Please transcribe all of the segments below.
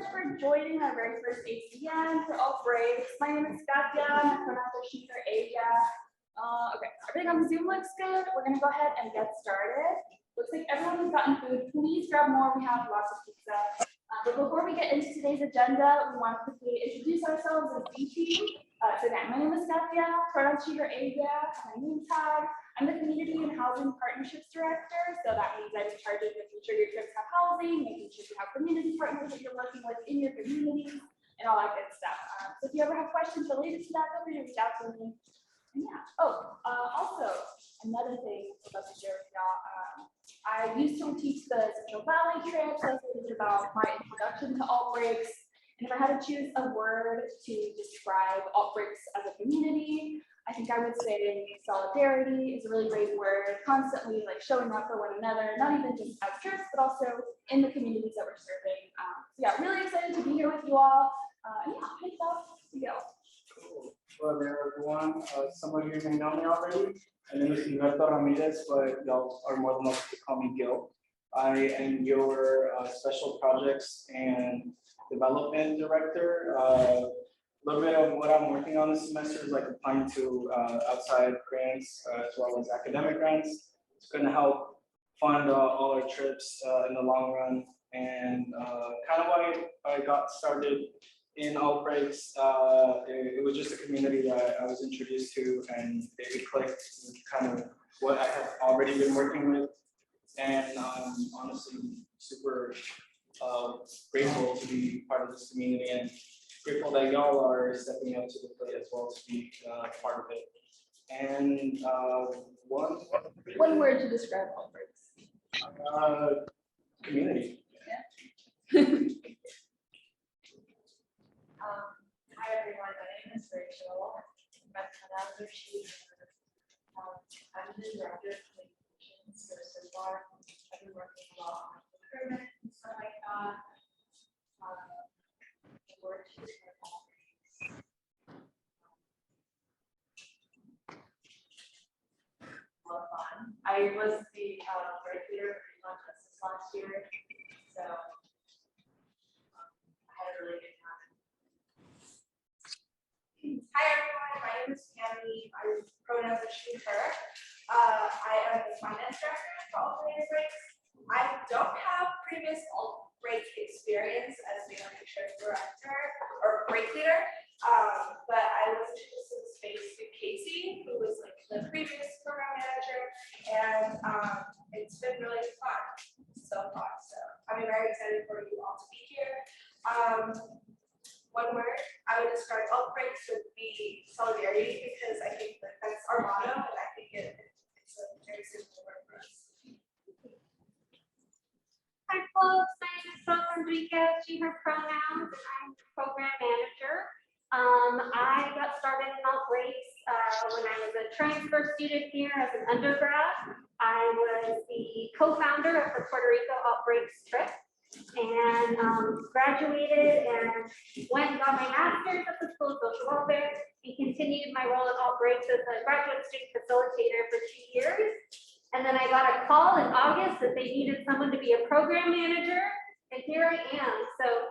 much for joining our very first ACN for all breaks. My name is Katya, my pronouns are she, her, ella. Okay, everything on Zoom looks good. We're gonna go ahead and get started. Looks like everyone has gotten food. Please grab more, we have lots of pizza. But before we get into today's agenda, we want to quickly introduce ourselves as VP. So again, my name is Katya, pronouns she, her, ella, my name tag. I'm the Community and Housing Partnerships Director, so that means I'm in charge of making sure your trips have housing, making sure you have community partners that you're working with in your community, and all that good stuff. So if you ever have questions related to that, feel free to reach out to me. And yeah. Also, another thing I'd love to share with y'all. I used to teach the Central Valley trip, so this is about my introduction to alt breaks. And if I had to choose a word to describe alt breaks as a community, I think I would say solidarity is a really great word, constantly like showing up for one another, not even just as trips, but also in the communities that we're serving. So yeah, really excited to be here with you all. And yeah, thanks all. Go. Cool. Hello there, everyone. Some of you may know me already. My name is Humberto Ramirez, but y'all are more than welcome to call me Gil. I am your Special Projects and Development Director. A little bit of what I'm working on this semester is like applying to outside grants as well as academic grants. It's going to help fund all our trips in the long run. And kind of why I got started in alt breaks, it was just a community that I was introduced to, and it clicked with kind of what I have already been working with. And honestly, super grateful to be part of this community, and grateful that y'all are stepping up to the plate as well to be part of it. And one word to describe alt breaks. Community. Yeah. Hi everyone, my name is Rachel. My pronouns are she. I'm the director of communications. So far, I've been working a lot on recruitment and stuff like that. Work to describe all things. A lot of fun. I was the break leader for Elon Justice last year, so I had a really good time. Hi everyone, my name is Tammy. My pronouns are she, her. I am the finance director for Alternative Breaks. I don't have previous alt break experience as the trip director or break leader, but I was introduced to the space to Casey, who was like the previous program manager, and it's been really fun so far. So I'm very excited for you all to be here. One word I would describe alt breaks would be solidarity, because I think that that's our motto, and I think it's a very simple word for us. Hi folks, my name is Rosa Enriquez, she, her pronouns, and I'm the program manager. I got started in alt breaks when I was a transfer student here as an undergrad. I was the co-founder of the Puerto Rico alt breaks trip, and graduated and went and got my master's at the School of Social Welfare and continued my role at alt breaks as a graduate student facilitator for 2 years. And then I got a call in August that they needed someone to be a program manager, and here I am. So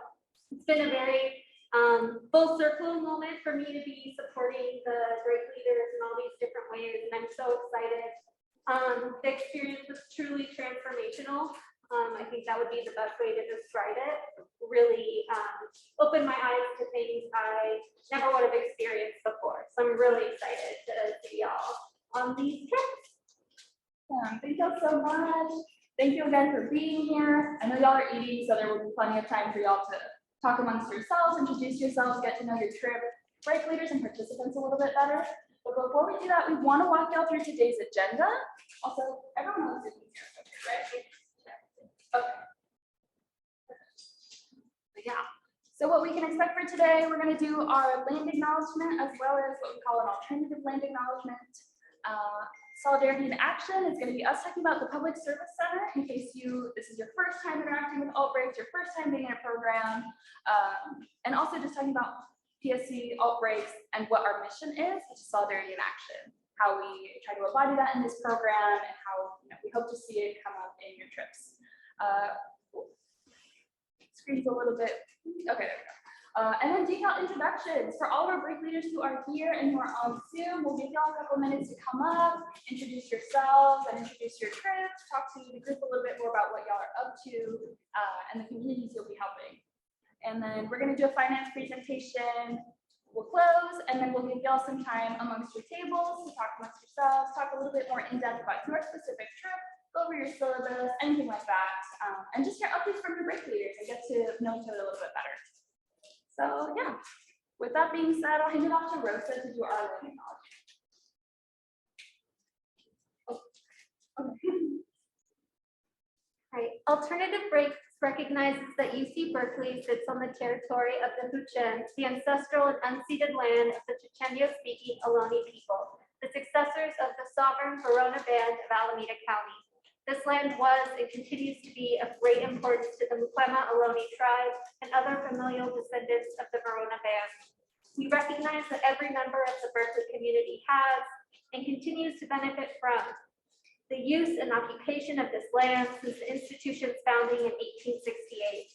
it's been a very full circle moment for me to be supporting the break leaders in all these different ways, and I'm so excited. The experience was truly transformational. I think that would be the best way to describe it. Really opened my eyes to things I never would have experienced before. So I'm really excited to see y'all on these trips. Thank y'all so much. Thank you again for being here. I know y'all are eating, so there will be plenty of time for y'all to talk amongst yourselves, introduce yourselves, get to know your trip, break leaders and participants a little bit better. But before we do that, we want to walk y'all through today's agenda. Also, everyone knows Zoom is here, right? Okay. Yeah. So what we can expect for today, we're going to do our land acknowledgement as well as what we call an alternative land acknowledgement. Solidarity in action is going to be us talking about the Public Service Center in case this is your first time interacting with alt breaks, your first time being in a program, and also just talking about PSC alt breaks and what our mission is, which is solidarity in action, how we try to embody that in this program, and how we hope to see it come up in your trips. screen's a little bit, okay, there we go. And then decal introductions for all of our break leaders who are here and who are on Zoom. We'll give y'all a couple minutes to come up, introduce yourselves and introduce your group, talk to the group a little bit more about what y'all are up to and the communities you'll be helping. And then we're gonna do a finance presentation. We'll close and then we'll give y'all some time amongst your tables to talk amongst yourselves, talk a little bit more in depth about your specific trip, go over your syllabus, anything like that. And just hear updates from your break leaders and get to know each other a little bit better. So yeah, with that being said, I'll hand it off to Rosa to do our learning knowledge. Right. Alternative Breaks recognizes that UC Berkeley sits on the territory of the Huchen, the ancestral and unceded land of the Chochenyo-speaking Ohlone people, the successors of the sovereign Verona Band of Alameda County. This land was and continues to be of great importance to the Mukwema Ohlone tribe and other familial descendants of the Verona Band. We recognize that every member of the Berkeley community has and continues to benefit from the use and occupation of this land since the institution's founding in 1868.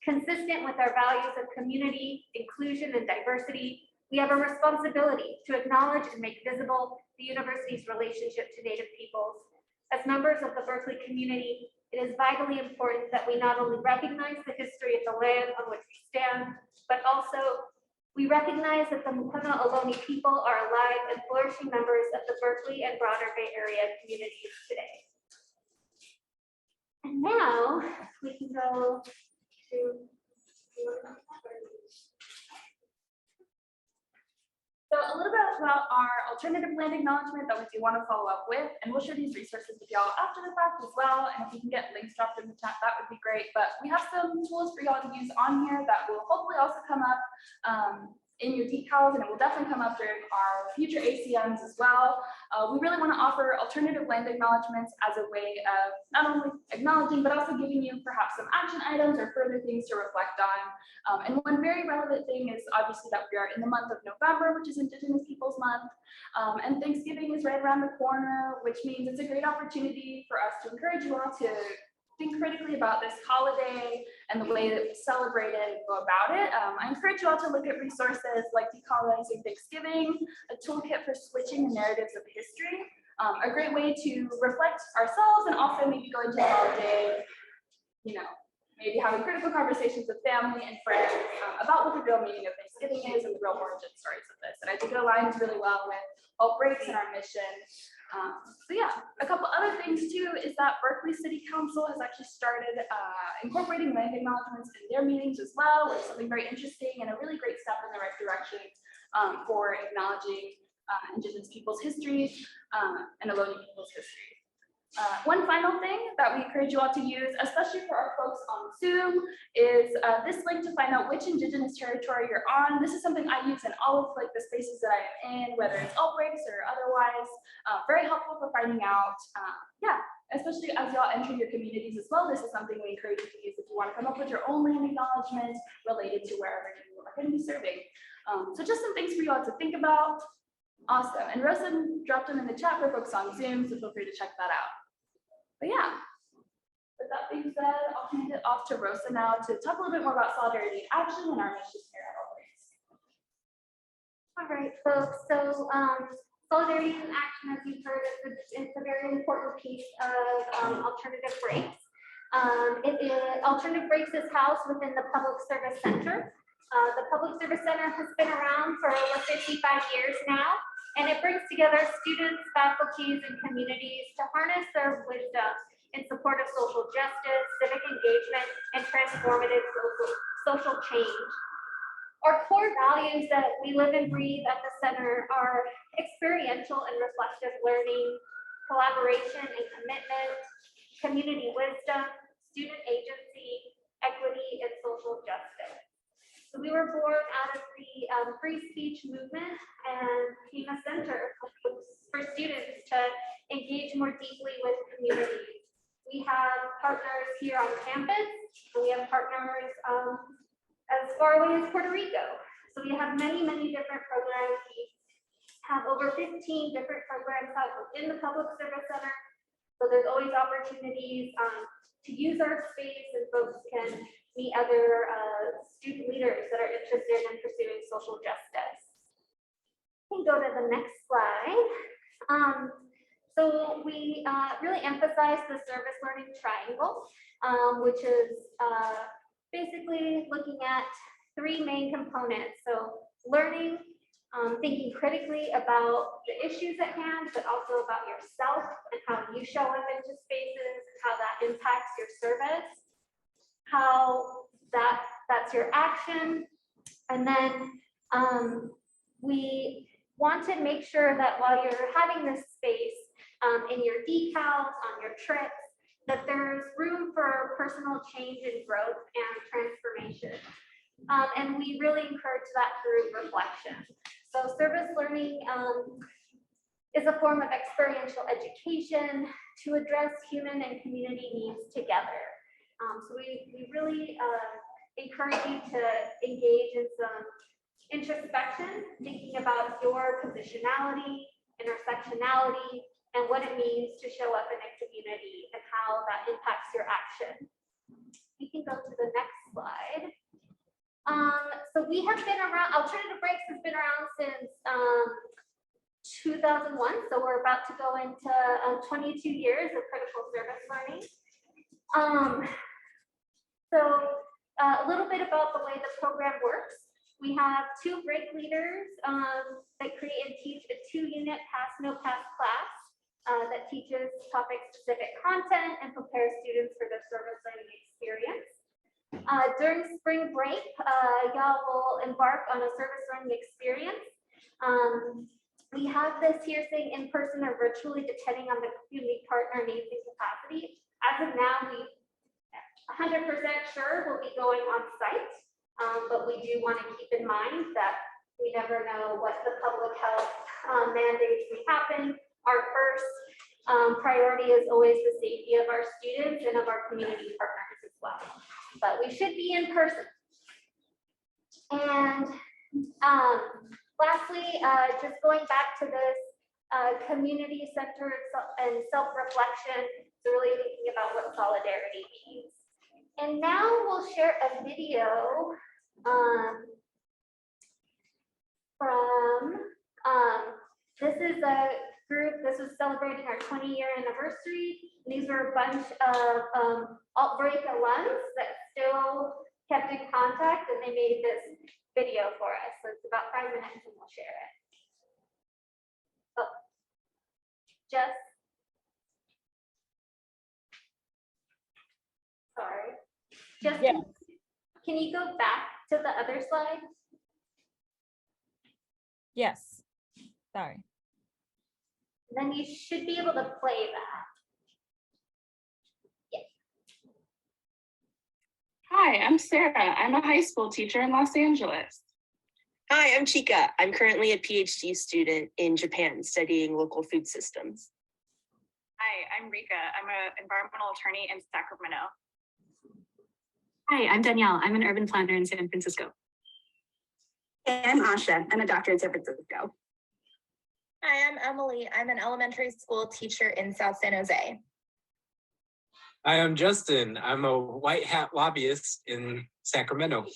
Consistent with our values of community, inclusion, and diversity, we have a responsibility to acknowledge and make visible the university's relationship to Native peoples. As members of the Berkeley community, it is vitally important that we not only recognize the history of the land on which we stand, but also we recognize that the Mukwema Ohlone people are alive and flourishing members of the Berkeley and broader Bay Area communities today. And now we can go to So a little bit about our alternative land acknowledgement that we do want to follow up with, and we'll share these resources with y'all after the fact as well. And if you can get links dropped in the chat, that would be great. But we have some tools for y'all to use on here that will hopefully also come up in your decals, and it will definitely come up during our future ACMs as well. We really want to offer alternative land acknowledgements as a way of not only acknowledging, but also giving you perhaps some action items or further things to reflect on. And one very relevant thing is obviously that we are in the month of November, which is Indigenous Peoples Month. And Thanksgiving is right around the corner, which means it's a great opportunity for us to encourage you all to think critically about this holiday and the way that we celebrate it and go about it. I encourage you all to look at resources like Decolonizing Thanksgiving, a toolkit for switching the narratives of history, a great way to reflect ourselves and also maybe go into the holiday, you know, maybe having critical conversations with family and friends about what the real meaning of Thanksgiving is and the real origin stories of this. And I think it aligns really well with Alt Breaks and our mission. So yeah, a couple other things too is that Berkeley City Council has actually started incorporating land acknowledgements in their meetings as well, which is something very interesting and a really great step in the right direction for acknowledging Indigenous people's history and Ohlone people's history. One final thing that we encourage you all to use, especially for our folks on Zoom, is this link to find out which Indigenous territory you're on. This is something I use in all of like the spaces that I am in, whether it's Alt Breaks or otherwise. Very helpful for finding out, yeah, especially as y'all enter your communities as well. This is something we encourage you to use if you want to come up with your own land acknowledgement related to wherever you are going to be serving. So just some things for you all to think about. Awesome. And Rosa dropped them in the chat for folks on Zoom, so feel free to check that out. But yeah, with that being said, I'll hand it off to Rosa now to talk a little bit more about Solidarity in Action and our mission here at Alt Breaks. all right, folks. So Solidarity in Action, as you've heard, it's a very important piece of Alternative Breaks. Alternative Breaks is housed within the Public Service Center. The Public Service Center has been around for over 55 years now, and it brings together students, faculties, and communities to harness their wisdom in support of social justice, civic engagement, and transformative social change. Our core values that we live and breathe at the center are experiential and reflective learning, collaboration and commitment, community wisdom, student agency, equity, and social justice. So we were born out of the free speech movement and became a center for students to engage more deeply with communities. We have partners here on campus, and we have partners as far away as Puerto Rico. So we have many, many different programs. We have over 15 different programs out within the Public Service Center. So there's always opportunities to use our space, and folks can meet other student leaders that are interested in pursuing social justice. We can go to the next slide. So we really emphasize the service learning triangle, which is basically looking at three main components. So learning, thinking critically about the issues at hand, but also about yourself and how you show up into spaces, how that impacts your service, how that's your action. And then we want to make sure that while you're having this space in your decals, on your trips, that there's room for personal change and growth and transformation. And we really encourage that through reflection. So service learning is a form of experiential education to address human and community needs together. So we really encourage you to engage in some introspection, thinking about your positionality, intersectionality, and what it means to show up in a community and how that impacts your action. We can go to the next slide. So we have been around, Alternative Breaks has been around since 2001. So we're about to go into 22 years of critical service learning. A little bit about the way the program works. We have 2 break leaders that create and teach a 2-unit pass-no-pass class that teaches topic-specific content and prepares students for their service learning experience. During spring break, y'all will embark on a service learning experience. We have this here saying in person or virtually, depending on the community partner needs and capacity. As of now, we 100% sure we'll be going on site. But we do want to keep in mind that we never know what the public health mandates may happen. Our first priority is always the safety of our students and of our community partners as well. But we should be in person. And lastly, just going back to this community-centered and self-reflection, so really thinking about what solidarity means. And now we'll share a video from, this is a group, this was celebrating our 20-year anniversary. These were a bunch of Alt-Break alums that still kept in contact, and they made this video for us. So it's about 5 minutes and we'll share it. Oh, Jess. Sorry. Just, yeah. Can you go back to the other slide? Yes. Sorry. Then you should be able to play that. Yes. Hi, I'm Sarah. I'm a high school teacher in Los Angeles. Hi, I'm Chika. I'm currently a PhD student in Japan studying local food systems. Hi, I'm Rika. I'm an environmental attorney in Sacramento. Hi, I'm Danielle. I'm an urban planner in San Francisco. Hey, I'm Asha. I'm a doctor in San Francisco. Hi, I'm Emily. I'm an elementary school teacher in South San Jose. Hi, I'm Justin. I'm a white hat lobbyist in Sacramento.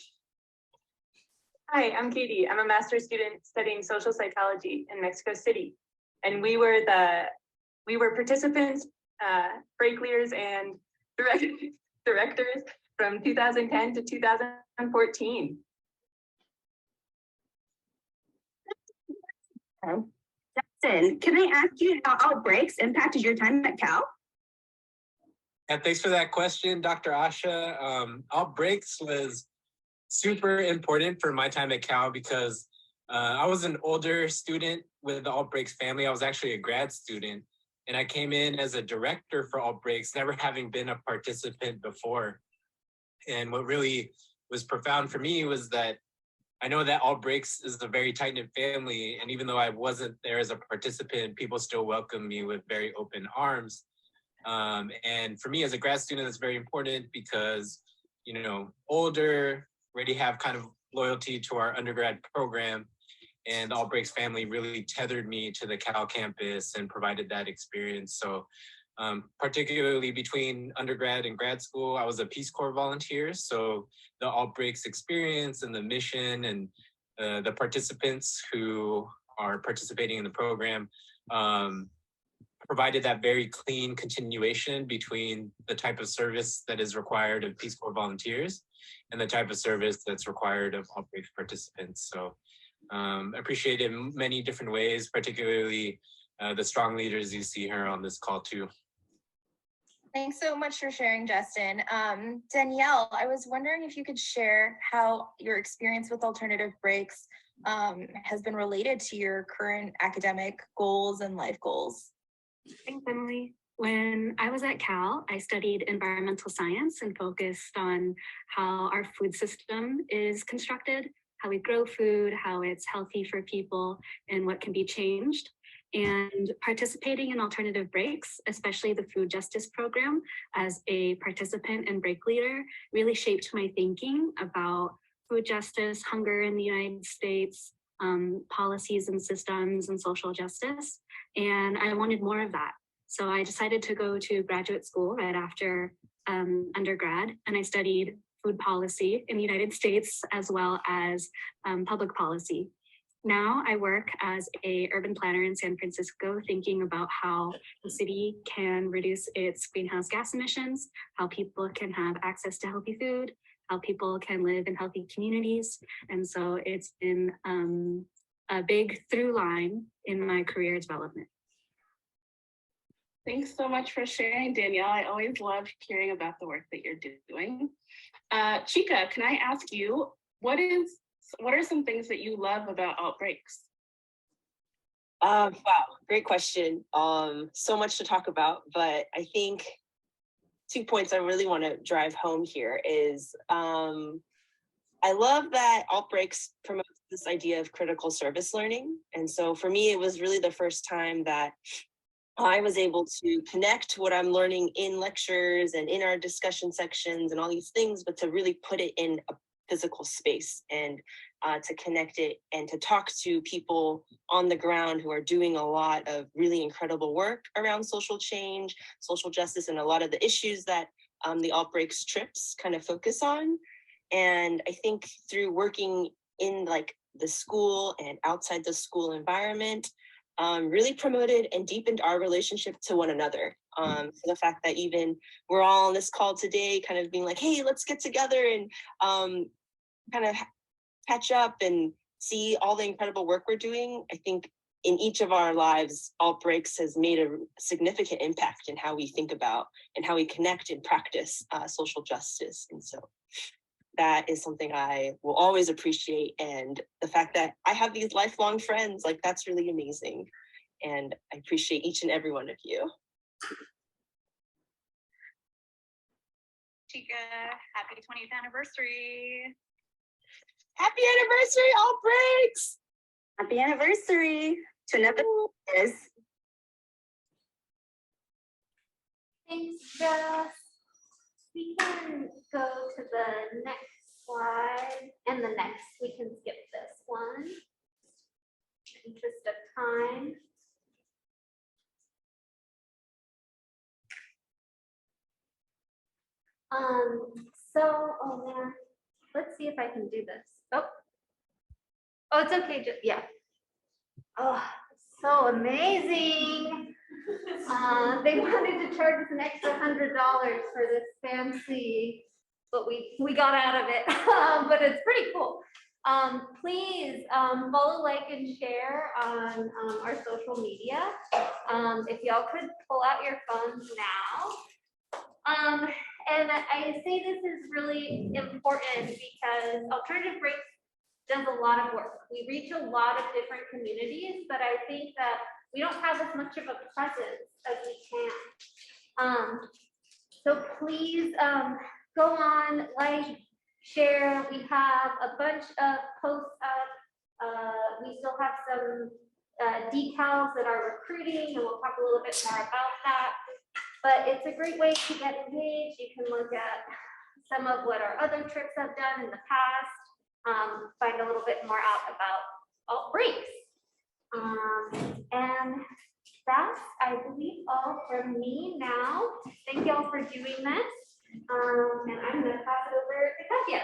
Hi, I'm Katie. I'm a master's student studying social psychology in Mexico City. And we were participants, break leaders, and directors from 2010 to 2014. Justin, can I ask you how Alt-Breaks impacted your time at Cal? And thanks for that question, Dr. Asha. Alt-Breaks was super important for my time at Cal because I was an older student with the Alt-Breaks family. I was actually a grad student, and I came in as a director for Alt-Breaks, never having been a participant before. And what really was profound for me was that I know that Alt-Breaks is a very tight-knit family, and even though I wasn't there as a participant, people still welcomed me with very open arms. And for me as a grad student, that's very important because, you know, older, already have kind of loyalty to our undergrad program, and Alt-Breaks family really tethered me to the Cal campus and provided that experience. So particularly between undergrad and grad school. I was a Peace Corps volunteer, so the Alt Breaks experience and the mission and the participants who are participating in the program provided that very clean continuation between the type of service that is required of Peace Corps volunteers and the type of service that's required of Alt Breaks participants. So appreciate it in many different ways, particularly the strong leaders you see here on this call too. Thanks so much for sharing, Justin. Danielle, I was wondering if you could share how your experience with alternative breaks has been related to your current academic goals and life goals. Thanks, Emily. When I was at Cal, I studied environmental science and focused on how our food system is constructed, how we grow food, how it's healthy for people, and what can be changed. And participating in alternative breaks, especially the food justice program, as a participant and break leader, really shaped my thinking about food justice, hunger in the United States, policies and systems, and social justice. And I wanted more of that. So I decided to go to graduate school right after undergrad, and I studied food policy in the United States as well as public policy. Now I work as an urban planner in San Francisco, thinking about how the city can reduce its greenhouse gas emissions, how people can have access to healthy food, how people can live in healthy communities. And so it's been a big through line in my career development. Thanks so much for sharing, Danielle. I always love hearing about the work that you're doing. Chika, can I ask you, what are some things that you love about Alt Breaks? Wow, great question. So much to talk about, but I think 2 points I really want to drive home here is I love that Alt Breaks promotes this idea of critical service learning. And so for me, it was really the first time that I was able to connect what I'm learning in lectures and in our discussion sections and all these things, but to really put it in a physical space and to connect it and to talk to people on the ground who are doing a lot of really incredible work around social change, social justice, and a lot of the issues that the Alt Breaks trips kind of focus on. And I think through working in like the school and outside the school environment, really promoted and deepened our relationship to one another. So the fact that even we're all on this call today kind of being like, hey, let's get together and kind of catch up and see all the incredible work we're doing. I think in each of our lives, Alt Breaks has made a significant impact in how we think about and how we connect and practice social justice. And so that is something I will always appreciate. And the fact that I have these lifelong friends, like that's really amazing. And I appreciate each and every one of you. Chika, happy 20th anniversary. Happy anniversary, Alt Breaks. Happy anniversary to another years. Thanks, Jess. We can go to the next slide and the next. We can skip this one. In the interest of time. Oh man, let's see if I can do this. Oh, it's okay. Yeah. Oh, so amazing. They wanted to charge us an extra $100 for this fancy, but we got out of it. But it's pretty cool. Please follow, like, and share on our social media. If y'all could pull out your phones now. And I say this is really important because Alternative Breaks does a lot of work. We reach a lot of different communities, but I think that we don't have as much of a presence as we can. So please go on, like, share. We have a bunch of posts up. We still have some decals that are recruiting, and we'll talk a little bit more about that. But it's a great way to get engaged. You can look at some of what our other trips have done in the past, find a little bit more out about Alt Breaks. And that's I believe all from me now. Thank y'all for doing this. And I'm gonna pass it over to Katya.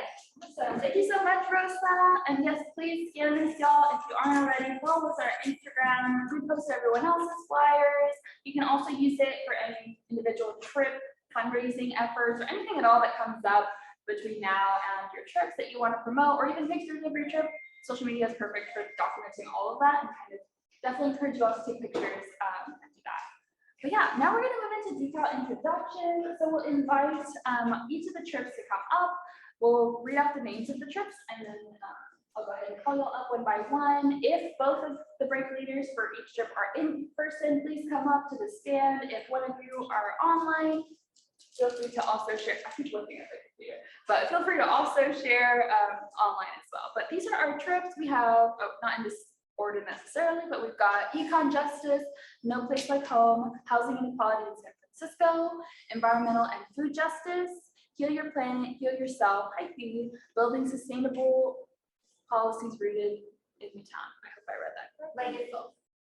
So thank you so much, Rosa. And yes, please scan this, y'all. If you aren't already, follow us on our Instagram, repost everyone else's flyers. You can also use it for any individual trip, fundraising efforts, or anything at all that comes up between now and your trips that you want to promote, or even pictures of your trip. Social media is perfect for documenting all of that, and kind of definitely encourage you all to take pictures and do that. But yeah, now we're going to move into detailed introduction. So we'll invite each of the trips to come up. We'll read out the names of the trips, and then I'll go ahead and call you all up one by one. If both of the break leaders for each trip are in person, please come up to the stand. If one of you are online, feel free to also share. I keep looking at the computer, but feel free to also share online as well. But these are our trips. We have, not in this order necessarily, but we've got Econ Justice, No Place Like Home, Housing Inequality in San Francisco, Environmental and Food Justice, Heal Your Planet, Heal Yourself, Haiti, Building Sustainable Policies Rooted in Newtown. I hope I read that correctly.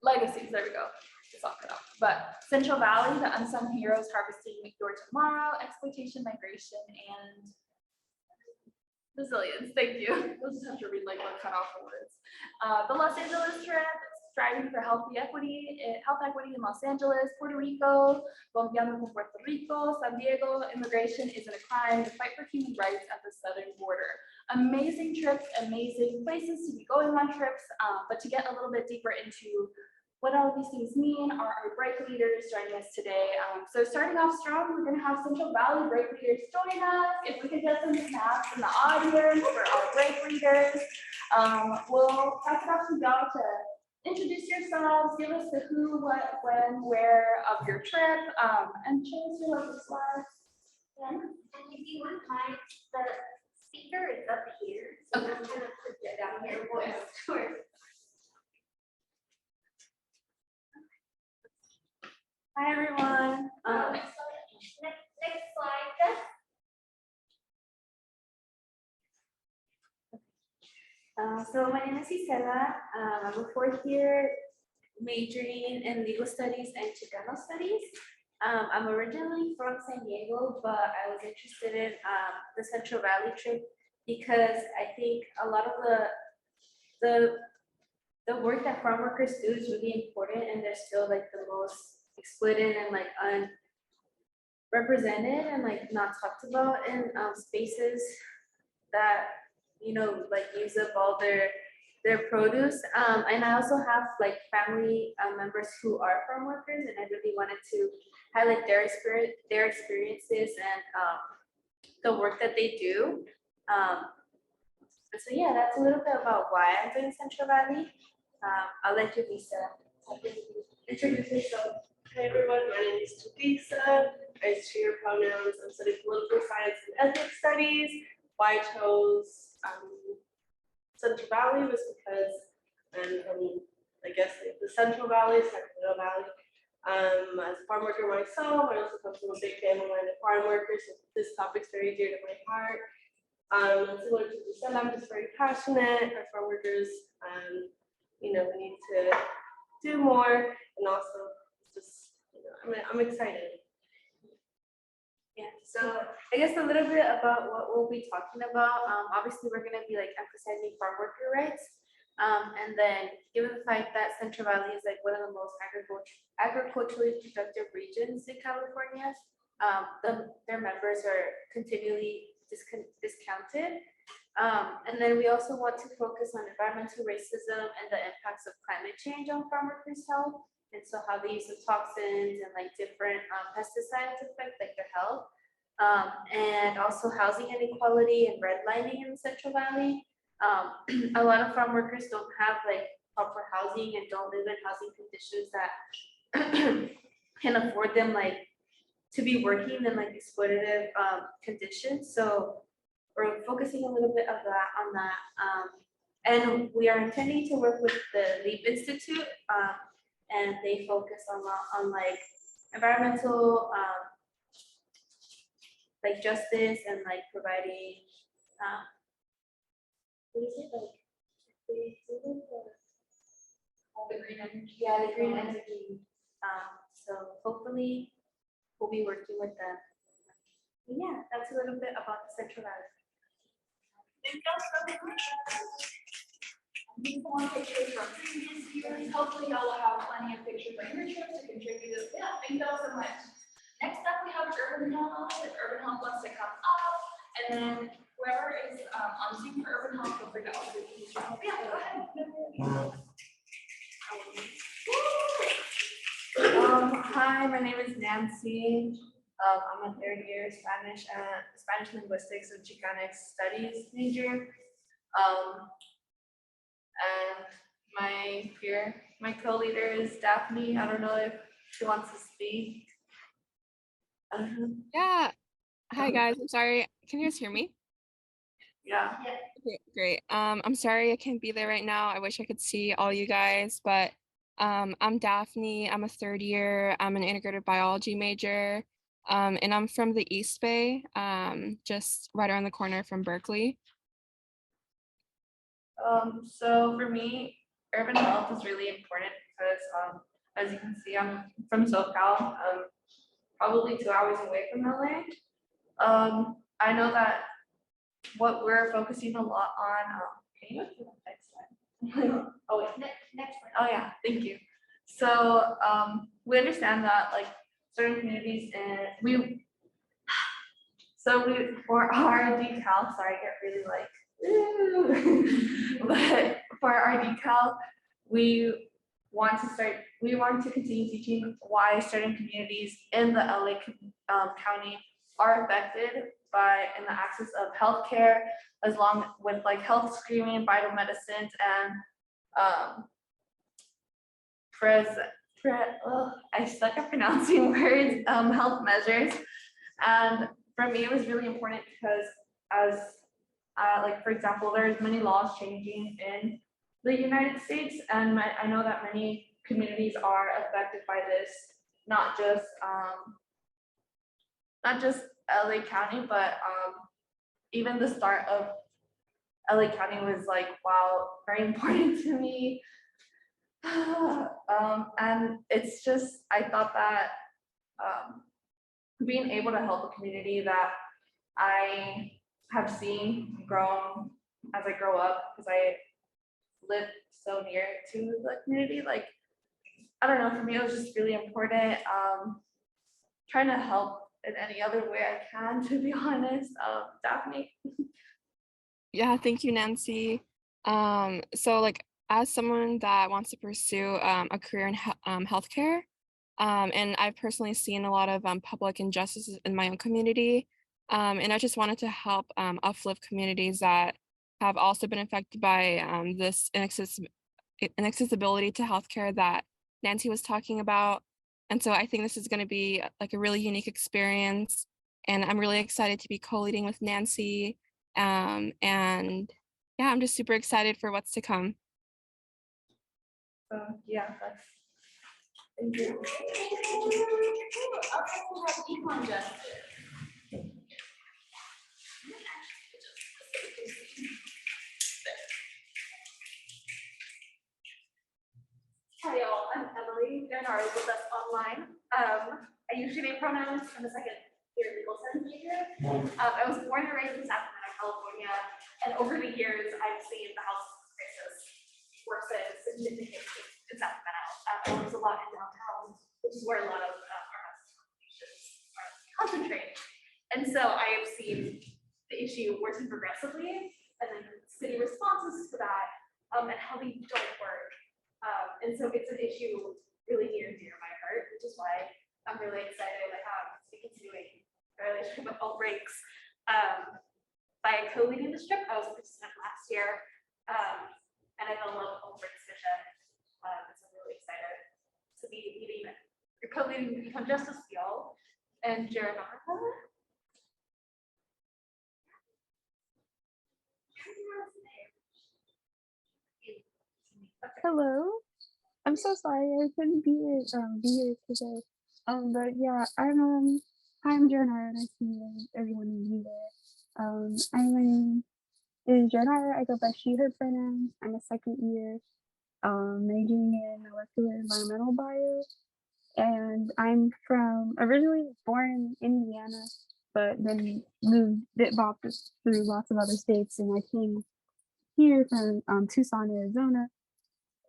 Legacies, there we go. Just off it up. But Central Valley, the Unsung Heroes, Harvesting Your Tomorrow, Exploitation, Migration, and Resilience. Thank you. We'll just have to read like one cut off the words. The Los Angeles trip, Striving for Health Equity in Los Angeles, Puerto Rico, Bombeando con Puerto Rico, San Diego, Immigration Isn't a Crime, the Fight for Human Rights at the Southern Border. Amazing trips, amazing places to be going on trips, but to get a little bit deeper into what all of these things mean are our break leaders joining us today. So starting off strong, we're going to have Central Valley break leaders join us. If we could get some snaps in the audience for our break leaders, we'll pass it off to y'all to introduce yourselves, give us the who, what, when, where of your trip, and show us your lovely slides. And if you wouldn't mind, the speaker is up here. So I'm gonna put it down here. Sure. Hi, everyone. Next slide, Jess. So my name is Isela. I'm a fourth year majoring in legal studies and Chicano studies. I'm originally from San Diego, but I was interested in the Central Valley trip because I think a lot of the work that farm workers do is really important, and they're still like the most exploited and like unrepresented and like not talked about in spaces that, you know, like use up all their produce. And I also have like family members who are farm workers, and I really wanted to highlight their experiences and the work that they do. So yeah, that's a little bit about why I'm doing Central Valley. I'll let you, Lisa, introduce yourself. Hi everyone, my name is Tulisa. I use she, her pronouns. I'm studying political science and ethnic studies. Why I chose Central Valley was because I'm from, I guess, the Central Valley, Sacramento Valley. As a farm worker myself, I also come from a big family line of farm workers, so this topic's very dear to my heart. Similar to Gisela, I'm just very passionate. Our farm workers, you know, we need to do more, and also just, you know, I'm excited. Yeah, so I guess a little bit about what we'll be talking about. Obviously, we're going to be like emphasizing farm worker rights. And then given the fact that Central Valley is like one of the most agriculturally productive regions in California, their members are continually discounted. And then we also want to focus on environmental racism and the impacts of climate change on farm workers' health. And so how the use of toxins and like different pesticides affect like their health. And also housing inequality and redlining in the Central Valley. A lot of farm workers don't have like proper housing and don't live in housing conditions that can afford them like to be working in like exploitative conditions. So we're focusing a little bit of that on that. And we are intending to work with the LEAP Institute, and they focus on like environmental like justice and like providing what is it like the green energy, yeah, the green energy So hopefully we'll be working with them. Yeah, that's a little bit about the Central Valley. These are pictures from previous years. Hopefully y'all will have plenty of pictures on your trips to contribute. Yeah, thank y'all so much. Next up, we have Urban Health. If Urban Health wants to come up, and then whoever is on Zoom for Urban Health, feel free to also use your phone. Yeah, go ahead. Hi, my name is Nancy. I'm a third year Spanish linguistics and Chicanic studies major. And my co-leader is Daphne. I don't know if she wants to speak. Yeah. Hi guys. I'm sorry. Can you guys hear me? Yeah. Okay, great. I'm sorry I can't be there right now. I wish I could see all you guys, but I'm Daphne. I'm a third year. I'm an integrated biology major. And I'm from the East Bay, just right around the corner from Berkeley. So for me, urban health is really important because as you can see, I'm from SoCal, probably 2 hours away from LA. I know that what we're focusing a lot on, can you go to the next slide? Oh, wait. Next one. Oh yeah, thank you. So we understand that like certain communities and for our decal, sorry, I get really like, but for our decal, we want to continue teaching why certain communities in the LA County are affected by in the access of healthcare, as long with like health screening, vital medicines, and I suck at pronouncing words, health measures. And for me, it was really important because as like, for example, there's many laws changing in the United States, and I know that many communities are affected by this, not just LA County, but even the start of LA County was like, wow, very important to me. And it's just, I thought that being able to help a community that I have seen grow as I grow up, because I live so near to the community, like, I don't know, for me, it was just really important. Trying to help in any other way I can, to be honest. Daphne. Yeah, thank you, Nancy. So like as someone that wants to pursue a career in healthcare, and I've personally seen a lot of public injustices in my own community, and I just wanted to help uplift communities that have also been affected by this inaccessibility to healthcare that Nancy was talking about. And so I think this is going to be like a really unique experience, and I'm really excited to be co-leading with Nancy. And yeah, I'm just super excited for what's to come. Yeah, that's, thank you. Up next, we have econ justice. Hi y'all, I'm Emily. Bernard is with us online. I use she, they pronouns. I'm a second year legal studies major. I was born and raised in Sacramento, California, and over the years, I've seen the house crisis worsen significantly in Sacramento. I work a lot in downtown, which is where a lot of our house conversations are concentrated. And so I have seen the issue worsen progressively, and then city responses to that, and how they don't work. And so it's an issue really near and dear to my heart, which is why I'm really excited to be continuing my relationship with All Breaks. By co-leading this trip, I was a participant last year, and I fell in love with All Breaks mission. So I'm really excited to be leading or co-leading the Econ Justice Field and Jeremiah. Hello. I'm so sorry I couldn't be here today. But yeah, I'm Jenna. Nice to meet everyone in here. My name is Jenna. I go by she/her pronouns. I'm a second year, majoring in molecular environmental bio, and I'm from originally born in Indiana, but then moved bit bopped through lots of other states, and I came here from Tucson, Arizona.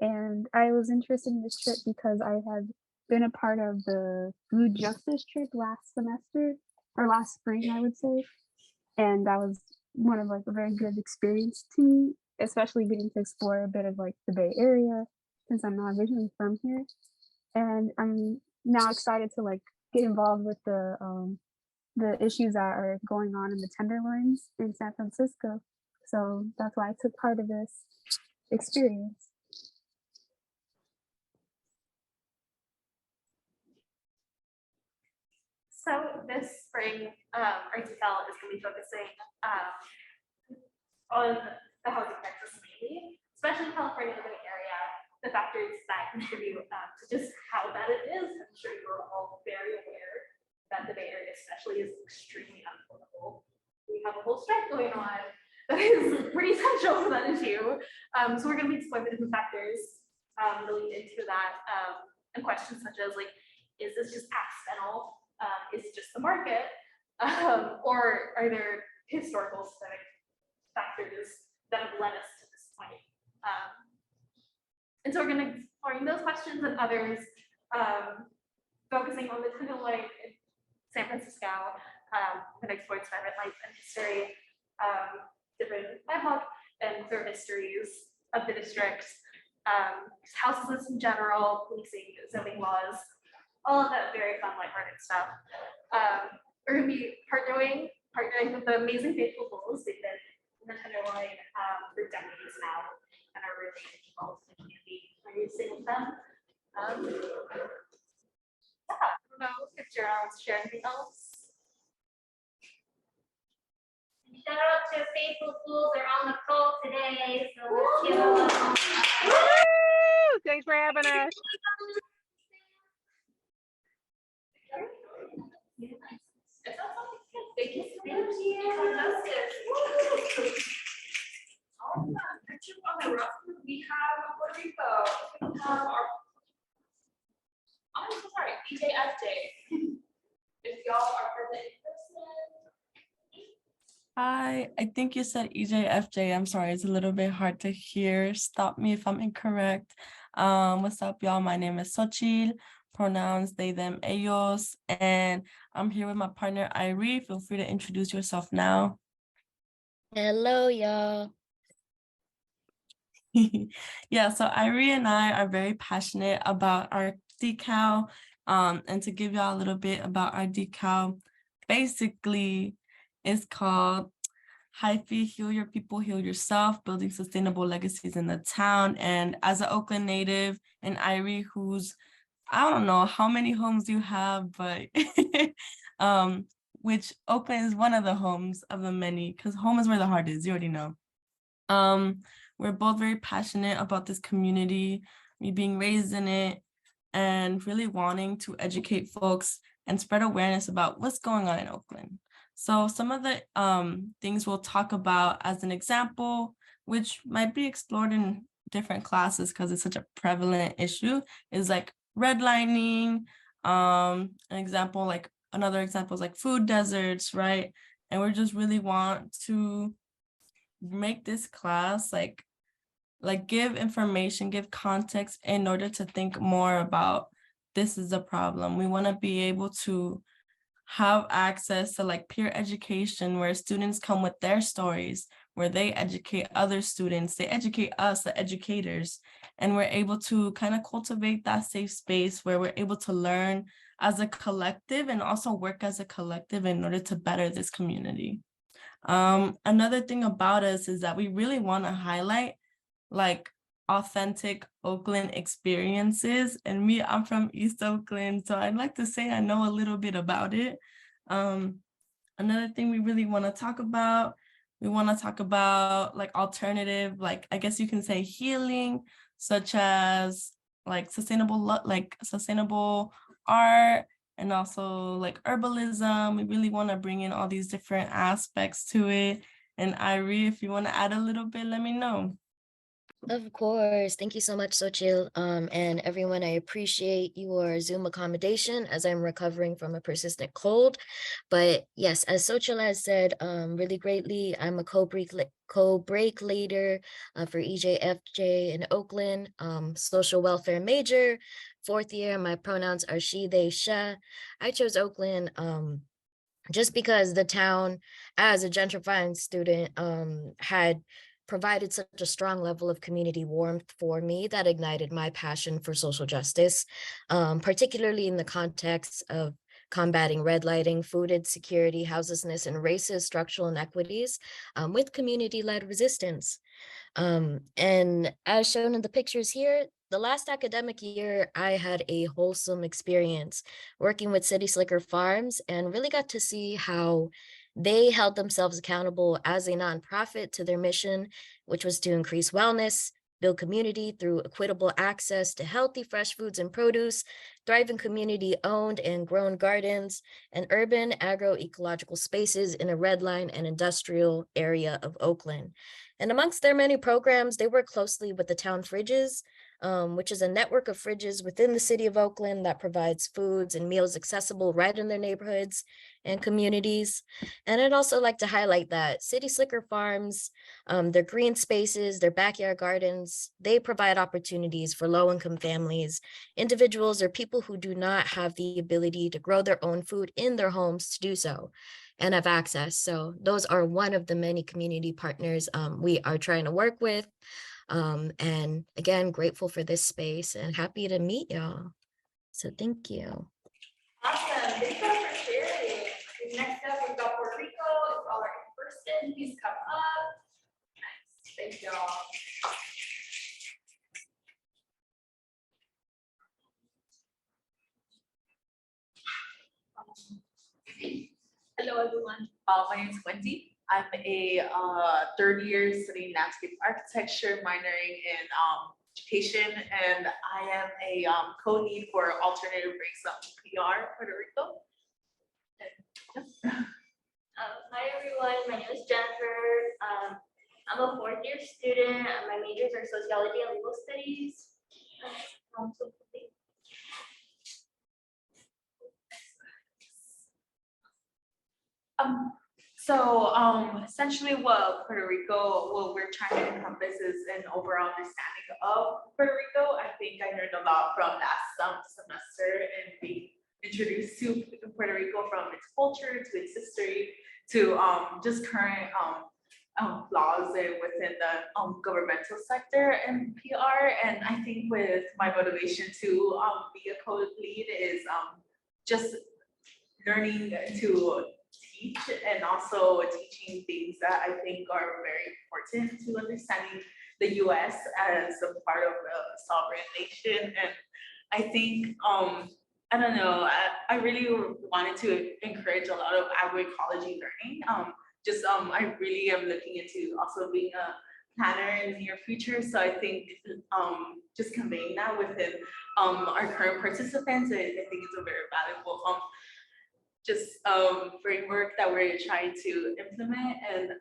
And I was interested in this trip because I had been a part of the food justice trip last semester or last spring, I would say. And that was one of like a very good experience to me, especially getting to explore a bit of like the Bay Area since I'm not originally from here. And I'm now excited to like get involved with the issues that are going on in the Tenderloins in San Francisco. So that's why I took part of this experience. So this spring, our decal is going to be focusing on the housing crisis mainly, especially in California and the Bay Area, the factors that contribute to just how bad it is. I'm sure you're all very aware that the Bay Area especially is extremely unaffordable. We have a whole strike going on that is pretty central to that issue. So we're going to be exploring the different factors related into that and questions such as like, is this just accidental? Is it just the market? Or are there historical systemic factors that have led us to this point? And so we're going to be exploring those questions and others, focusing on the Tenderloin in San Francisco, and exploring private life and history, different BIPOC and queer histories of the districts, houses in general, policing, zoning laws, all of that very fun, lighthearted stuff. We're going to be partnering with the amazing Faithful Fools. They've been in the Tenderloin for decades now and are really involved in the community. Are you seeing with them? Yeah, I don't know if Jerry wants to share anything else. Shout out to Faithful Fools, they're on the call today, so let's give them a Woo! Thanks for having us. Thank you. Next up on the roster, we have Puerto Rico. We have our, I'm so sorry, EJFJ. If y'all are present in person. Hi, I think you said EJFJ. I'm sorry, it's a little bit hard to hear. Stop me if I'm incorrect. What's up, y'all? My name is Xochitl, pronouns they, them, ellos, and I'm here with my partner, Irie. Feel free to introduce yourself now. Hello, y'all. Yeah, so Irie and I are very passionate about our decal. And to give y'all a little bit about our decal, basically, it's called Hyphy, Heal Your People, Heal Yourself, Building Sustainable Legacies in the Town. And as an Oakland native, and Irie, who's, I don't know how many homes you have, but which Oakland is one of the homes of the many, because home is where the heart is, you already know. We're both very passionate about this community, me being raised in it, and really wanting to educate folks and spread awareness about what's going on in Oakland. So some of the things we'll talk about as an example, which might be explored in different classes because it's such a prevalent issue, is like redlining. Another example is like food deserts, right? And we just really want to make this class like give information, give context in order to think more about this is a problem. We want to be able to have access to like peer education where students come with their stories, where they educate other students, they educate us, the educators, and we're able to kind of cultivate that safe space where we're able to learn as a collective and also work as a collective in order to better this community. Another thing about us is that we really want to highlight like authentic Oakland experiences. And me, I'm from East Oakland, so I'd like to say I know a little bit about it. Another thing we really want to talk about, we want to talk about like alternative, like I guess you can say healing, such as like sustainable art, and also like herbalism. We really want to bring in all these different aspects to it. And Irie, if you want to add a little bit, let me know. Of course. Thank you so much, Sochil. And everyone, I appreciate your Zoom accommodation as I'm recovering from a persistent cold. But yes, as Sochil has said, really greatly, I'm a co-break leader for EJFJ in Oakland, social welfare major, 4th year. My pronouns are she, they, sha. I chose Oakland just because the town, as a gentrifying student, had provided such a strong level of community warmth for me that ignited my passion for social justice, particularly in the context of combating red lighting, food insecurity, houselessness, and racist structural inequities with community-led resistance. And as shown in the pictures here, the last academic year, I had a wholesome experience working with City Slicker Farms and really got to see how they held themselves accountable as a nonprofit to their mission, which was to increase wellness, build community through equitable access to healthy, fresh foods and produce, thriving community-owned and grown gardens, and urban agroecological spaces in a red line and industrial area of Oakland. And amongst their many programs, they work closely with the town fridges, which is a network of fridges within the city of Oakland that provides foods and meals accessible right in their neighborhoods and communities. And I'd also like to highlight that City Slicker Farms, their green spaces, their backyard gardens, they provide opportunities for low-income families, individuals, or people who do not have the ability to grow their own food in their homes to do so and have access. So those are one of the many community partners we are trying to work with. And again, grateful for this space and happy to meet y'all. So thank you. Awesome, thank you for sharing. Next up, we've got Puerto Rico. If y'all are in person, please come up. Nice, thank y'all. Hello, everyone. My name is Wendy. I'm a third year studying landscape architecture, minoring in education, and I am a co-lead for Alternative Breaks PR Puerto Rico. Hi, everyone. My name is Jennifer. I'm a 4th year student. My majors are sociology and legal studies. Essentially what we're trying to encompass is an overall understanding of Puerto Rico. I think I learned a lot from last semester and being introduced to Puerto Rico, from its culture to its history to just current laws within the governmental sector and PR. And I think with my motivation to be a co-lead is just learning to teach, and also teaching things that I think are very important to understanding the US as a part of a sovereign nation. And I think, I don't know, I really wanted to encourage a lot of agroecology learning. I really am looking into also being a planner in the near future. So I think just conveying that within our current participants, I think it's a very valuable framework that we're trying to implement. And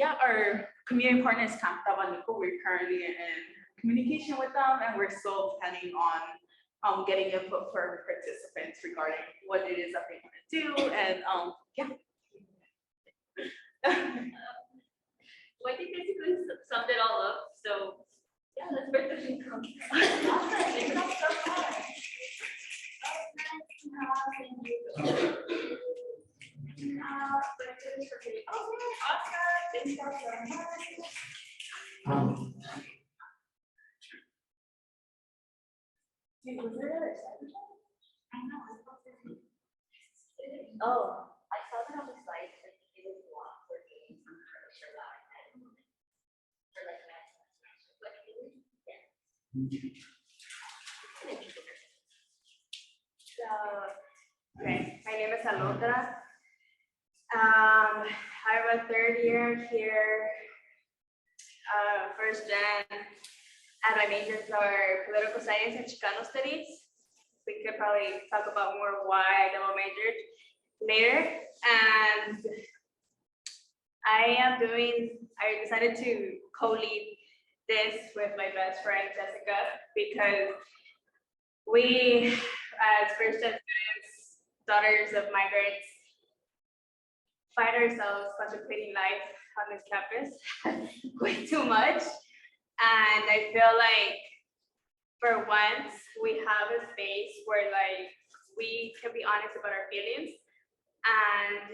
our community partner is Camp Tabanuco. We're currently in communication with them, and we're still planning on getting input for participants regarding what it is that they want to do. And Wendy basically summed it all up. So yeah, let's break the thing down. Awesome. Thank you so much. Oh, I saw that on the site. I think it was blocked for games. I'm pretty sure that I had for like Okay, my name is Alondra. I'm a 3rd year here, first gen, and my majors are political science and Chicano studies. We could probably talk about more why I double majored later. And I decided to co-lead this with my best friend Jessica because we, as first gen students, daughters of migrants, find ourselves contemplating life on this campus way too much. And I feel like for once we have a space where like we can be honest about our feelings and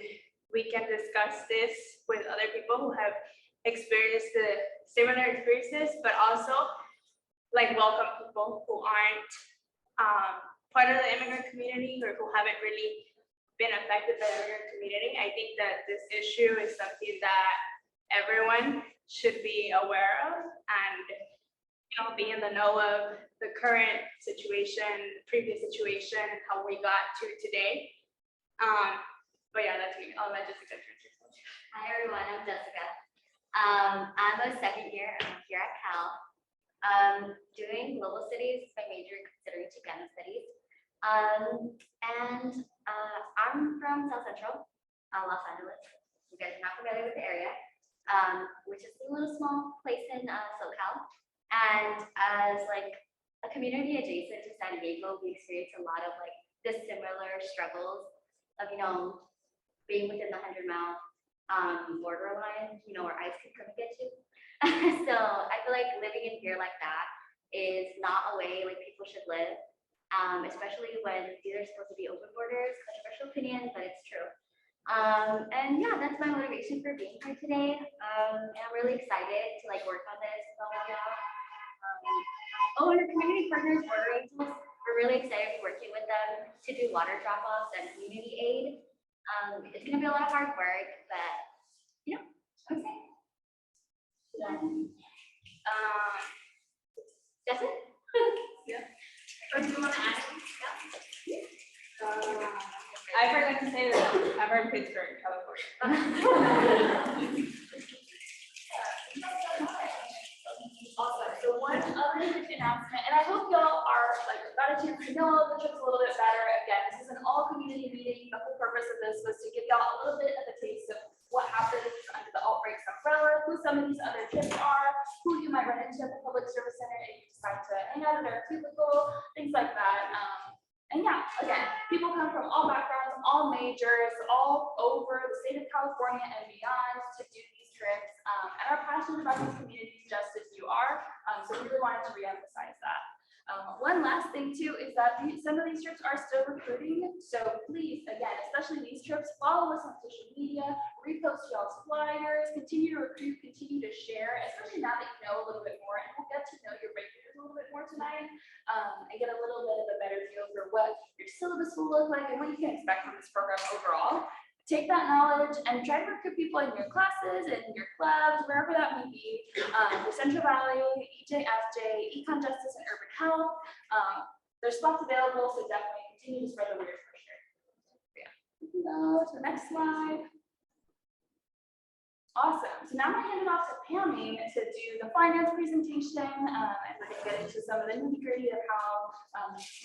we can discuss this with other people who have experienced the similar experiences, but also like welcome people who aren't part of the immigrant community or who haven't really been affected by the immigrant community. I think that this issue is something that everyone should be aware of and be in the know of the current situation, previous situation, and how we got to today. But yeah, that's me. I'll let Jessica introduce herself. Hi everyone, I'm Jessica. I'm a second year. I'm here at Cal. Doing global studies, my major considering Chicano studies. And I'm from South Central, Los Angeles. You guys are not familiar with the area, which is a little small place in SoCal. And as like a community adjacent to San Diego, we experience a lot of like the similar struggles of, being within the 100-mile borderline, where ICE can come and get you. So I feel like living in here like that is not a way like people should live, especially when these are supposed to be open borders. Controversial opinion, but it's true. And yeah, that's my motivation for being here today. And I'm really excited to like work on this with all of y'all. And our community partners ordering tools. We're really excited to be working with them to do water drop-offs and community aid. It's gonna be a lot of hard work, but okay. That's it. Yeah. Or do you want to add? I forgot to say that I'm from Pittsburgh, California. Awesome. So one other quick announcement, and I hope y'all are like got a chance to know the trips a little bit better. Again, this is an all community meeting. The whole purpose of this was to give y'all a little bit of a taste of what happens under the Outbreaks umbrella, who some of these other trips are, who you might run into at the Public Service Center if you decide to hang out at our cubicle, things like that. And yeah, again, people come from all backgrounds, all majors, all over the state of California and beyond to do these trips, and are passionate about these communities just as you are. So we really wanted to reemphasize that. One last thing too is that some of these trips are still recruiting. So please, again, especially these trips, follow us on social media, repost y'all's flyers, continue to recruit, continue to share, especially now that you know a little bit more, and we'll get to know your regulars a little bit more tonight, and get a little bit of a better feel for what your syllabus will look like and what you can expect from this program overall. Take that knowledge and try to recruit people in your classes, in your clubs, wherever that may be. For Central Valley, EJFJ, Econ Justice, and Urban Health. There's spots available, so definitely continue to spread the word for sure. Yeah. We can go to the next slide. Awesome. So now I'm gonna hand it off to Pammy to do the finance presentation, and we're gonna get into some of the nitty-gritty of how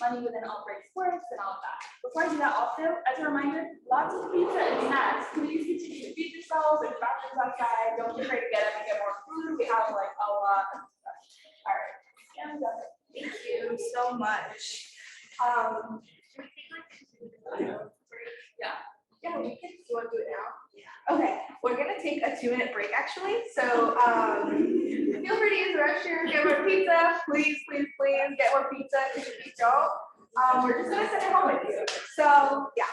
money within Outbreaks works and all of that. Before I do that, also, as a reminder, lots of pizza and snacks. Please continue to feed yourselves. There's bathrooms outside. Don't be afraid to get up and get more food. We have like a lot of stuff. All right. Thank you so much. Yeah, we can. Do you want to do it now? Yeah. Okay, we're gonna take a 2-minute break actually. So feel free to use the restroom, get more pizza, please, please, please get more pizza because if you don't, we're just gonna send it home with you. So yeah.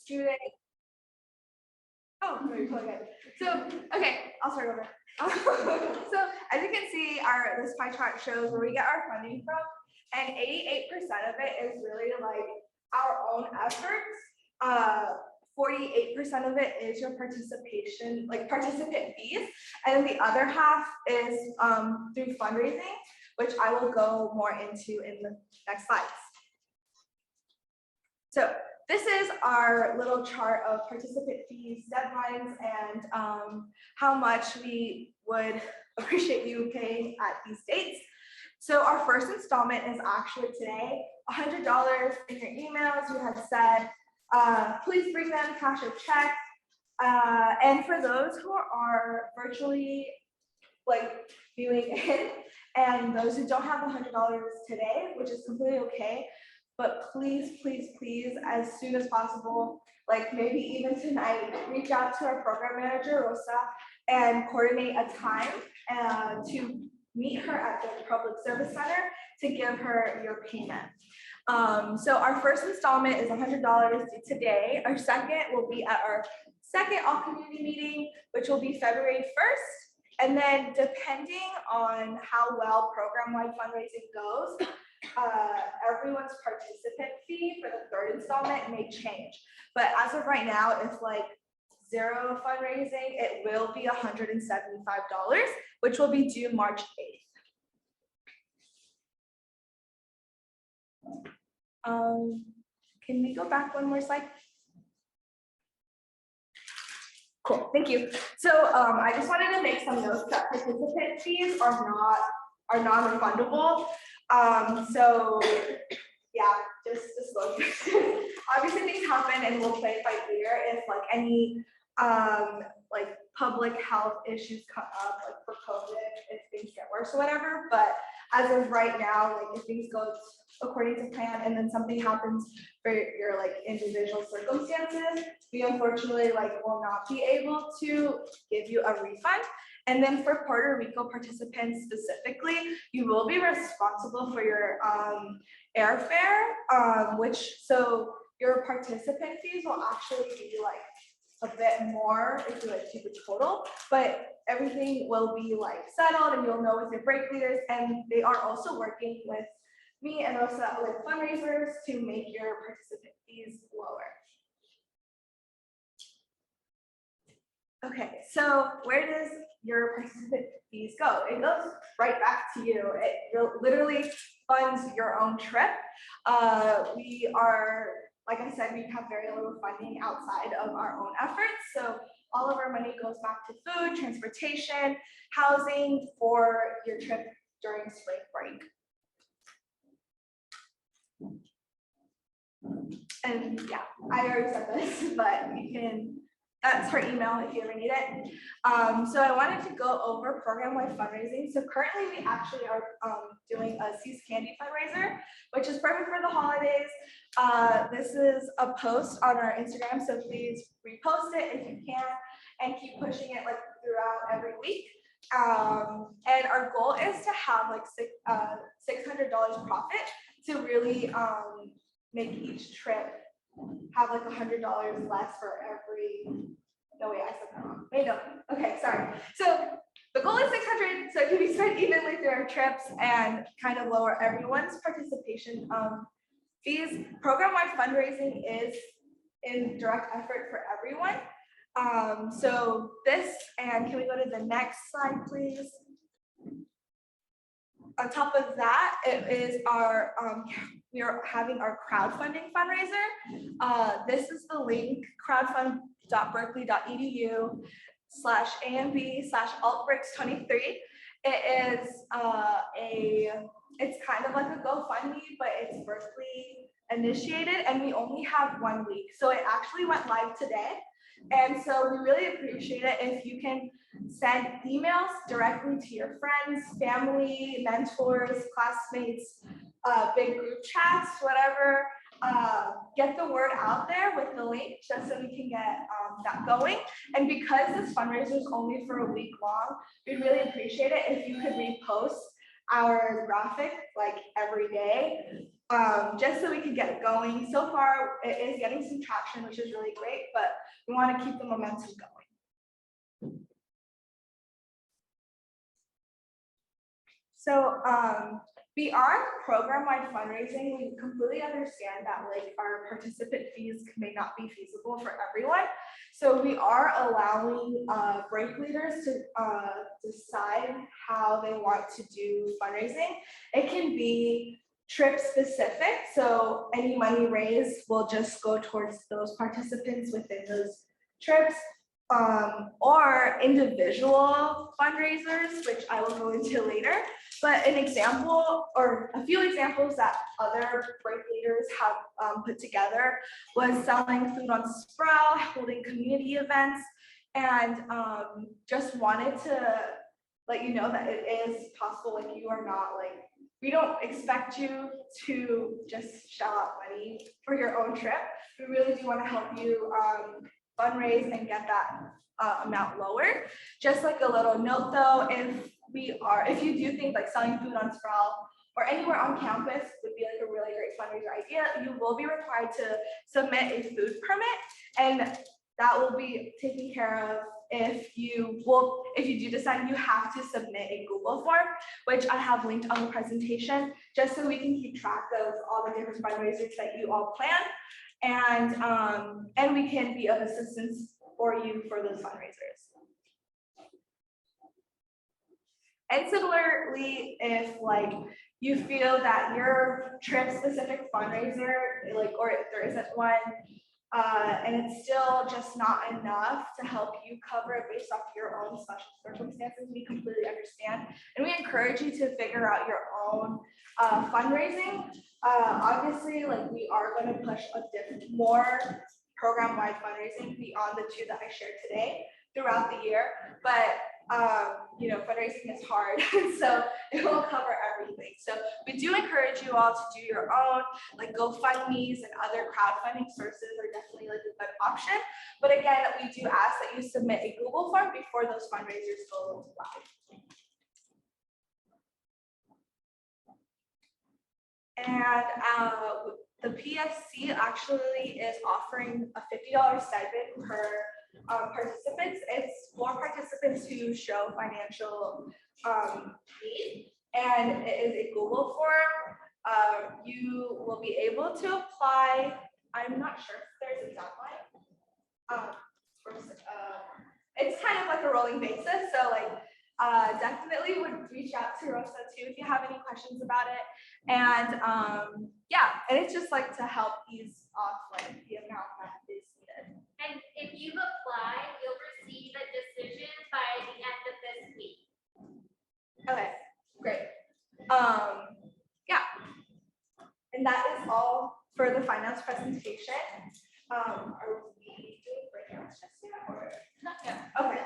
Student. Oh, no, you're totally good. So, okay, I'll start over. So as you can see, this pie chart shows where we get our funding from, and 88% of it is really like our own efforts 48% of it is your participation, like participant fees, and then the other half is through fundraising, which I will go more into in the next slides. So this is our little chart of participant fees, deadlines, and how much we would appreciate you paying at these dates. So our first installment is actually today, $100 in your emails. You had said, please bring them cash or check. And for those who are virtually like viewing in, and those who don't have the $100 today, which is completely okay, but please, please, please, as soon as possible, like maybe even tonight, reach out to our program manager, Rosa, and coordinate a time to meet her at the Public Service Center to give her your payment. So our first installment is $100 due today. Our second will be at our second all community meeting, which will be February 1st. And then depending on how well program-wide fundraising goes, everyone's participant fee for the third installment may change. But as of right now, if like zero fundraising, it will be $175, which will be due March 8th. Can we go back one more slide? Cool, thank you. So I just wanted to make some notes that participant fees are non-refundable. So yeah, just disclosure. Obviously things happen and we'll play it by ear if like any like public health issues come up, like for COVID, if things get worse or whatever. But as of right now, like if things go according to plan and then something happens for your like individual circumstances, we unfortunately like will not be able to give you a refund. And then for Puerto Rico participants specifically, you will be responsible for your airfare, which your participant fees will actually be like a bit more if you like keep it total, but everything will be like settled and you'll know with your break leaders, and they are also working with me and Rosa with fundraisers to make your participant fees lower. Okay, so where does your participant fees go? It goes right back to you. It literally funds your own trip. We are, like I said, we have very little funding outside of our own efforts. So all of our money goes back to food, transportation, housing for your trip during spring break. And yeah, I already said this, but you can, that's her email if you ever need it. So I wanted to go over program-wide fundraising. So currently we actually are doing a Seas Candy fundraiser, which is perfect for the holidays. This is a post on our Instagram, so please repost it if you can and keep pushing it like throughout every week. And our goal is to have like $600 profit to really make each trip have like $100 less for every, no wait, I said that wrong. Wait, no, okay, sorry. So the goal is 600, so it can be spent evenly through our trips and kind of lower everyone's participation fees. Program-wide fundraising is in direct effort for everyone. So this, and can we go to the next slide, please? On top of that, it is our, we are having our crowdfunding fundraiser. This is the link, crowdfund.berkeley.edu/AMB/altbreaks23. It is it's kind of like a GoFundMe, but it's Berkeley initiated and we only have 1 week. So it actually went live today. And so we really appreciate it if you can send emails directly to your friends, family, mentors, classmates, big group chats, whatever. Get the word out there with the link just so we can get that going. And because this fundraiser is only for a week long, we'd really appreciate it if you could repost our graphic like every day, just so we can get it going. So far, it is getting some traction, which is really great, but we want to keep the momentum going. So Beyond program-wide fundraising, we completely understand that like our participant fees may not be feasible for everyone. So we are allowing break leaders to decide how they want to do fundraising. It can be trip specific, so any money raised will just go towards those participants within those trips, or individual fundraisers, which I will go into later. But an example or a few examples that other break leaders have put together was selling food on Sprout, holding community events, and just wanted to let you know that it is possible. Like, you are not like, we don't expect you to just shell out money for your own trip. We really do want to help you fundraise and get that amount lower. Just like a little note though, if you do think like selling food on Sprout or anywhere on campus would be like a really great fundraiser idea, you will be required to submit a food permit, and that will be taken care of if you do decide. You have to submit a Google form, which I have linked on the presentation, just so we can keep track of all the different fundraisers that you all plan, and we can be of assistance for you for those fundraisers. And similarly, if like you feel that your trip specific fundraiser, like, or if there isn't one, and it's still just not enough to help you cover it based off your own special circumstances, we completely understand. And we encourage you to figure out your own fundraising. Obviously, like, we are going to push a more program-wide fundraising beyond the two that I shared today throughout the year. But you know, fundraising is hard, so it won't cover everything. So we do encourage you all to do your own, like GoFundMe's and other crowdfunding sources are definitely like a good option. But again, we do ask that you submit a Google form before those fundraisers go live. And the PSC actually is offering a $50 stipend per participants. It's for participants who show financial need, and it is a Google form. You will be able to apply. I'm not sure if there's a deadline. It's kind of like a rolling basis, so like definitely would reach out to Rosa too if you have any questions about it. And yeah, and it's just like to help ease off like the amount that is needed. And if you've applied, you'll receive a decision by the end of this week. Okay, great. Yeah, and that is all for the finance presentation. Are we doing breakouts just yet or not yet? Okay.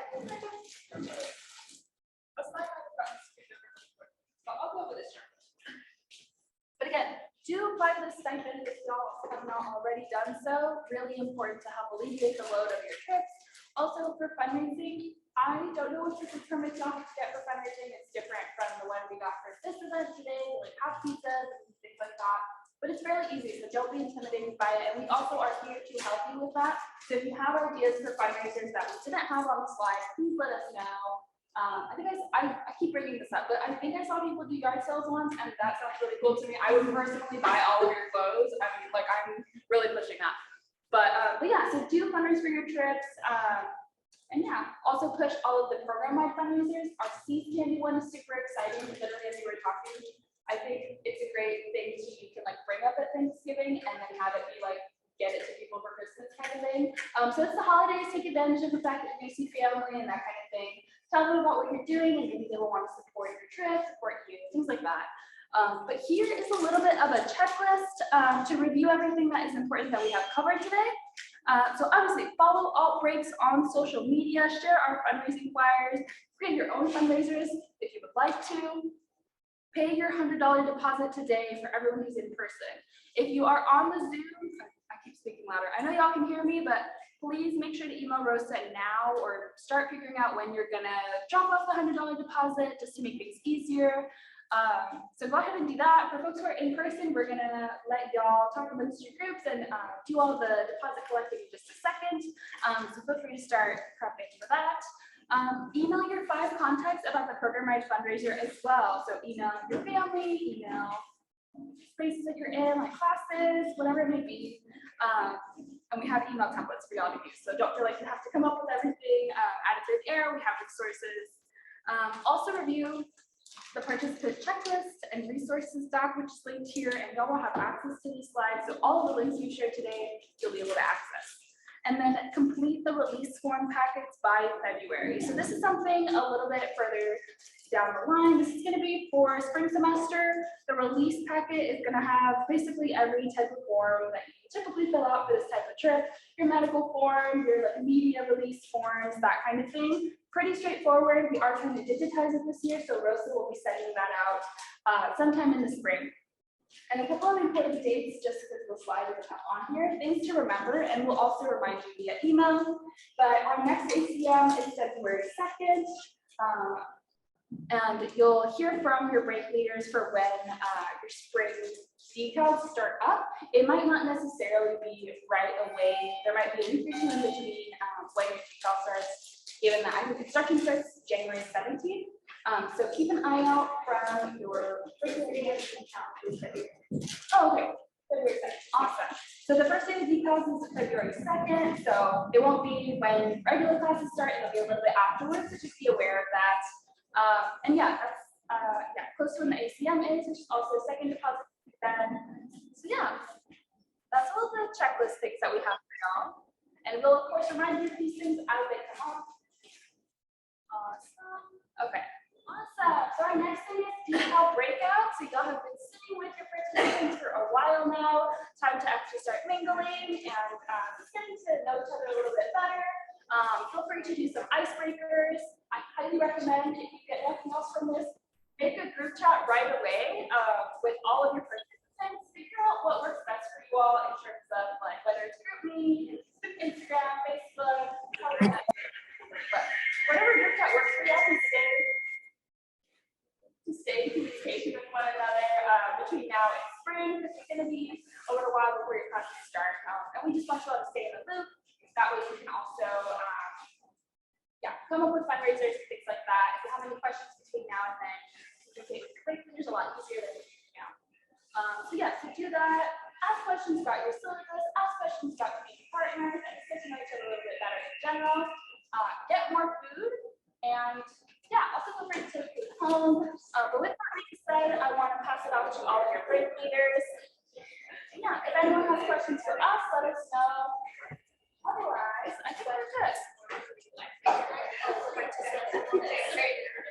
I'll go over this chart. But again, do apply for the stipend if y'all have not already done so. Really important to help alleviate the load of your trips. Also for fundraising, I don't know what the permits y'all get for fundraising. It's different from the one we got for this event today, like half pizzas and things like that. But it's fairly easy, so don't be intimidated by it. And we also are here to help you with that. So if you have ideas for fundraisers that we didn't have on the slide, please let us know. I think I keep bringing this up, but I think I saw people do yard sales once, and that sounds really cool to me. I would personally buy all of your clothes. I mean, like, I'm really pushing that. But yeah, so do fundraise for your trips. And yeah, also push all of the program-wide fundraisers. Our Seas Candy one is super exciting. Literally, as we were talking, I think it's a great thing you can like bring up at Thanksgiving and then have it be like, get it to people for Christmas kind of thing. So it's the holidays, take advantage of the fact that you see family and that kind of thing. Tell them about what you're doing, and maybe they will want to support your trip, support you, things like that. But here is a little bit of a checklist to review everything that is important that we have covered today. So obviously, follow Outbreaks on social media, share our fundraising flyers, create your own fundraisers if you would like to. Pay your $100 deposit today for everyone who's in person. If you are on the Zoom, I keep speaking louder. I know y'all can hear me, but please make sure to email Rosa now or start figuring out when you're gonna drop off the $100 deposit just to make things easier. So go ahead and do that. For folks who are in person, we're gonna let y'all talk amongst your groups and do all the deposit collecting in just a second. So feel free to start prepping for that. Email your 5 contacts about the program-wide fundraiser as well. So email your family, me, email spaces that you're in, like classes, whatever it may be. And we have email templates for y'all to use. So don't feel like you have to come up with everything out of thin air. We have resources. Also review the participant checklist and resources doc, which is linked here, and y'all will have access to these slides. So all of the links we shared today, you'll be able to access. And then complete the release form packets by February. So this is something a little bit further down the line. This is going to be for spring semester. The release packet is going to have basically every type of form that you typically fill out for this type of trip. Your medical form, your like media release forms, that kind of thing. Pretty straightforward. We are trying to digitize it this year, so Rosa will be sending that out sometime in the spring. And a couple of important dates, just because the slide isn't up on here, things to remember, and we'll also remind you via email. But our next ACM is February 2nd. And you'll hear from your break leaders for when your spring decals start up. It might not necessarily be right away. There might be a week or two in between when your decal starts, given that I think construction starts January 17th. So keep an eye out from your break leaders and calendars. Oh, okay. February 2nd. Awesome. So the first day of decals is February 2nd. So it won't be when regular classes start. It'll be a little bit afterwards. So just be aware of that. And yeah, that's close to when the ACM is, which is also second deposit then. So yeah, that's all the checklist things that we have for y'all. And we'll of course remind you of these things as they come up. Awesome. Okay. Awesome. So our next thing is decal breakout. So y'all have been sitting with your participants for a while now. Time to actually start mingling and just getting to know each other a little bit better. Feel free to do some icebreakers. I highly recommend, if you get nothing else from this, make a group chat right away with all of your participants. Figure out what works best for you all in terms of like whether it's GroupMe, Instagram, Facebook, but whatever group chat works for you all, to stay in communication with one another between now and spring, because it's going to be a little while before your classes start. And we just want you all to stay in the loop. That way you can also come up with fundraisers and things like that. If you have any questions between now and then, communicate with your break leaders a lot easier than now. So yeah, so do that. Ask questions about your syllabus. Ask questions about community partners, and just get to know each other a little bit better in general. Get more food, and yeah, also feel free to take food home. But with that being said, I want to pass it off to all of your break leaders. And yeah, if anyone has questions for us, let us know. Otherwise, I think we're good.